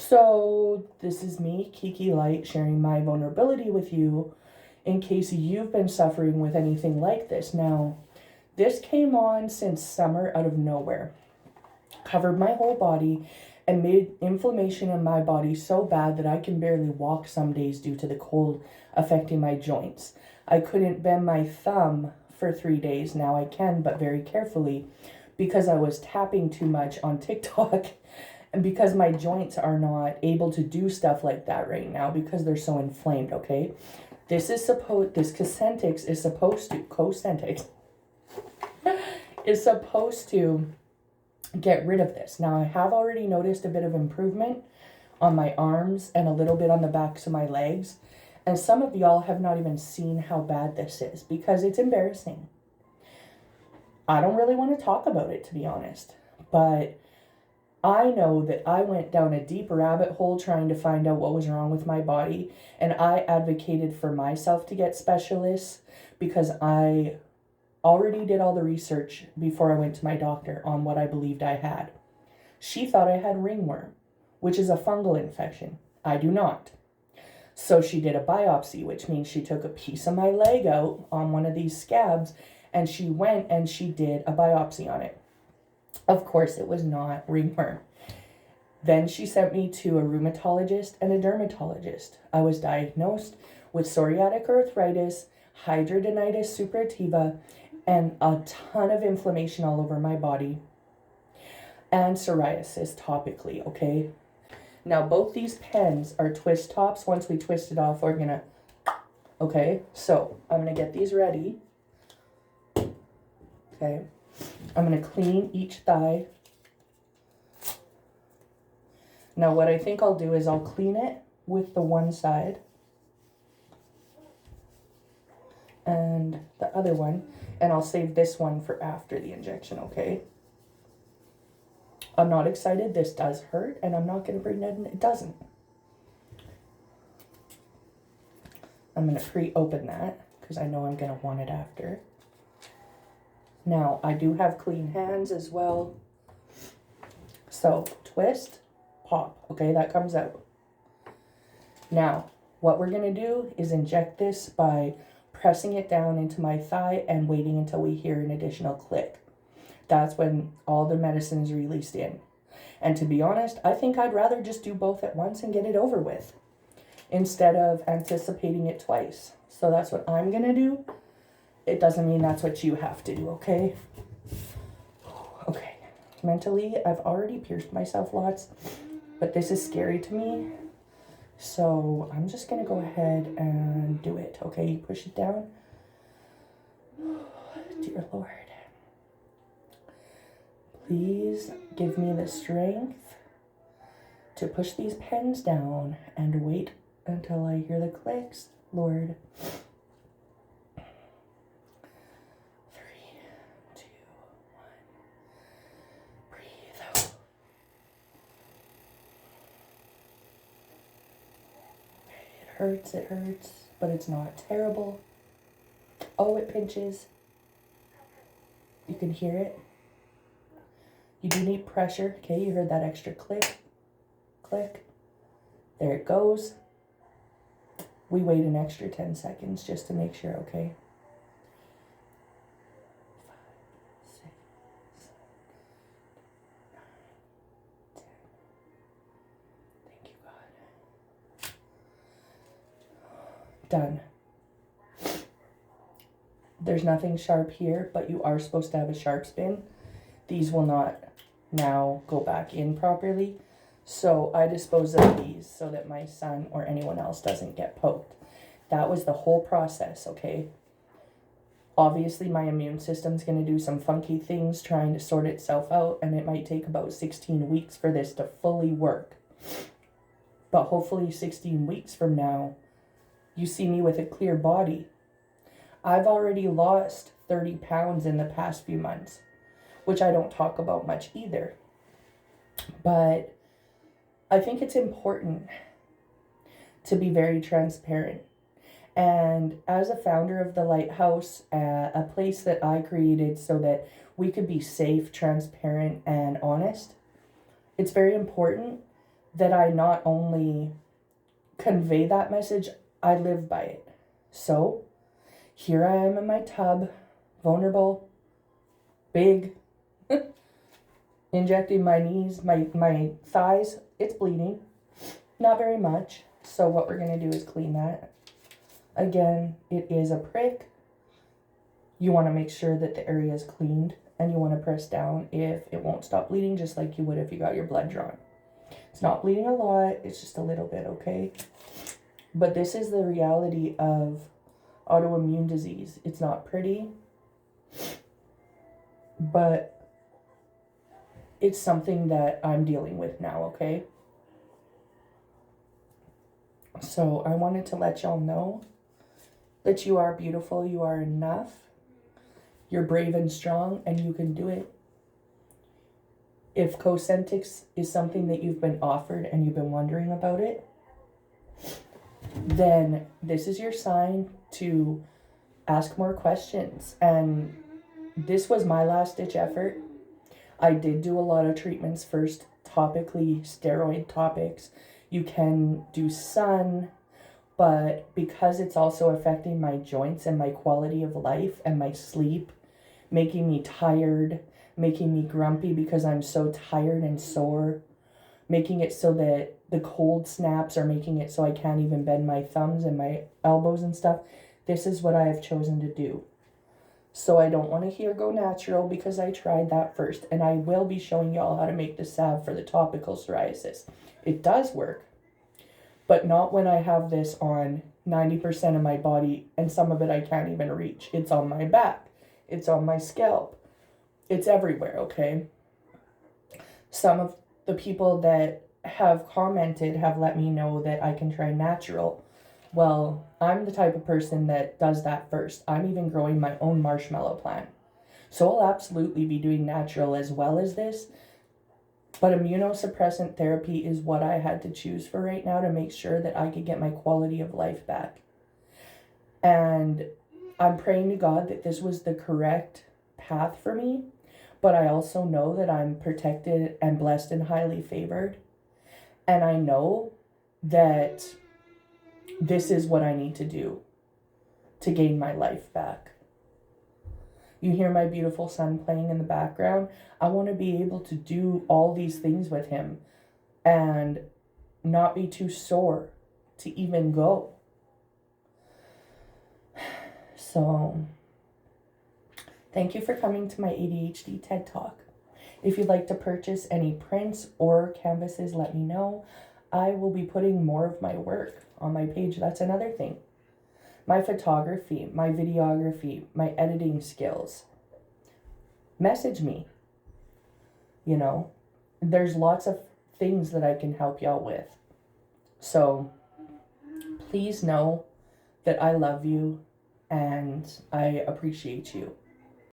So this is me, Kiki Light, sharing my vulnerability with you in case you've been suffering with anything like this. Now, this came on since summer out of nowhere, covered my whole body, and made inflammation in my body so bad that I can barely walk some days due to the cold affecting my joints. I couldn't bend my thumb for 3 days. Now I can, but very carefully, because I was tapping too much on TikTok and because my joints are not able to do stuff like that right now because they're so inflamed, okay? This cosentyx is supposed to get rid of this. Now I have already noticed a bit of improvement on my arms and a little bit on the backs of my legs. And some of y'all have not even seen how bad this is because it's embarrassing. I don't really want to talk about it, to be honest, but I know that I went down a deep rabbit hole trying to find out what was wrong with my body, and I advocated for myself to get specialists because I already did all the research before I went to my doctor on what I believed I had. She thought I had ringworm, which is a fungal infection. I do not. So she did a biopsy, which means she took a piece of my leg out on one of these scabs, and she went and she did a biopsy on it. Of course, it was not ringworm. Then she sent me to a rheumatologist and a dermatologist. I was diagnosed with psoriatic arthritis, hidradenitis suppurativa, and a ton of inflammation all over my body, and psoriasis topically, okay? Now, both these pens are twist tops. Once we twist it off, we're gonna, okay? So, I'm gonna get these ready. Okay, I'm gonna clean each thigh. Now, what I think I'll do is I'll clean it with the one side and the other one, and I'll save this one for after the injection, okay? I'm not excited. This does hurt, and I'm not going to pretend it doesn't. I'm going to pre-open that because I know I'm going to want it after. Now, I do have clean hands as well. So, twist, pop. Okay, that comes out. Now, what we're going to do is inject this by pressing it down into my thigh and waiting until we hear an additional click. That's when all the medicine is released in. And to be honest, I think I'd rather just do both at once and get it over with instead of anticipating it twice. So that's what I'm going to do. It doesn't mean that's what you have to do, okay? Okay. Mentally, I've already pierced myself lots, but this is scary to me. So I'm just going to go ahead and do it, okay? Push it down. Dear Lord. Please give me the strength to push these pens down and wait until I hear the clicks, Lord. 3, 2, 1. Breathe out. It hurts, but it's not terrible. Oh, it pinches. You can hear it. You do need pressure. Okay, you heard that extra click, click. There it goes. We wait an extra 10 seconds just to make sure, okay? 5, 6, 7, 8, 9, 10. Thank you, God. Done. There's nothing sharp here, but you are supposed to have a sharp spin. These will not now go back in properly. So I dispose of these so that my son or anyone else doesn't get poked. That was the whole process, okay? Obviously, my immune system's going to do some funky things trying to sort itself out, and it might take about 16 weeks for this to fully work. But hopefully 16 weeks from now, you see me with a clear body. I've already lost 30 pounds in the past few months, which I don't talk about much either. But I think it's important to be very transparent. And as a founder of the Lighthouse, a place that I created so that we could be safe, transparent, and honest, it's very important that I not only convey that message, I live by it. So here I am in my tub, vulnerable, big, injecting my knees, my thighs. It's bleeding, not very much. So what we're going to do is clean that. Again, it is a prick. You want to make sure that the area is cleaned, and you want to press down if it won't stop bleeding, just like you would if you got your blood drawn. It's not bleeding a lot, it's just a little bit, okay? But this is the reality of autoimmune disease. It's not pretty, but it's something that I'm dealing with now, okay? So I wanted to let y'all know that you are beautiful, you are enough, you're brave and strong, and you can do it. If cosentyx is something that you've been offered and you've been wondering about it, then this is your sign to ask more questions. And this was my last ditch effort. I did do a lot of treatments first, topically, steroid topics. You can do sun, but because it's also affecting my joints and my quality of life and my sleep, making me tired, making me grumpy because I'm so tired and sore, making it so that the cold snaps are making it so I can't even bend my thumbs and my elbows and stuff. This is what I have chosen to do. So I don't want to hear go natural because I tried that first. And I will be showing y'all how to make the salve for the topical psoriasis. It does work, but not when I have this on 90% of my body and some of it I can't even reach. It's on my back. It's on my scalp. It's everywhere, okay? Some of the people that have commented have let me know that I can try natural. Well, I'm the type of person that does that first. I'm even growing my own marshmallow plant. So I'll absolutely be doing natural as well as this. But immunosuppressant therapy is what I had to choose for right now to make sure that I could get my quality of life back. And I'm praying to God that this was the correct path for me. But I also know that I'm protected and blessed and highly favored. And I know that this is what I need to do to gain my life back. You hear my beautiful son playing in the background. I want to be able to do all these things with him and not be too sore to even go. So, thank you for coming to my ADHD TED Talk. If you'd like to purchase any prints or canvases, let me know. I will be putting more of my work on my page. That's another thing. My photography, my videography, my editing skills. Message me. You know, there's lots of things that I can help y'all with. So, please know that I love you and I appreciate you.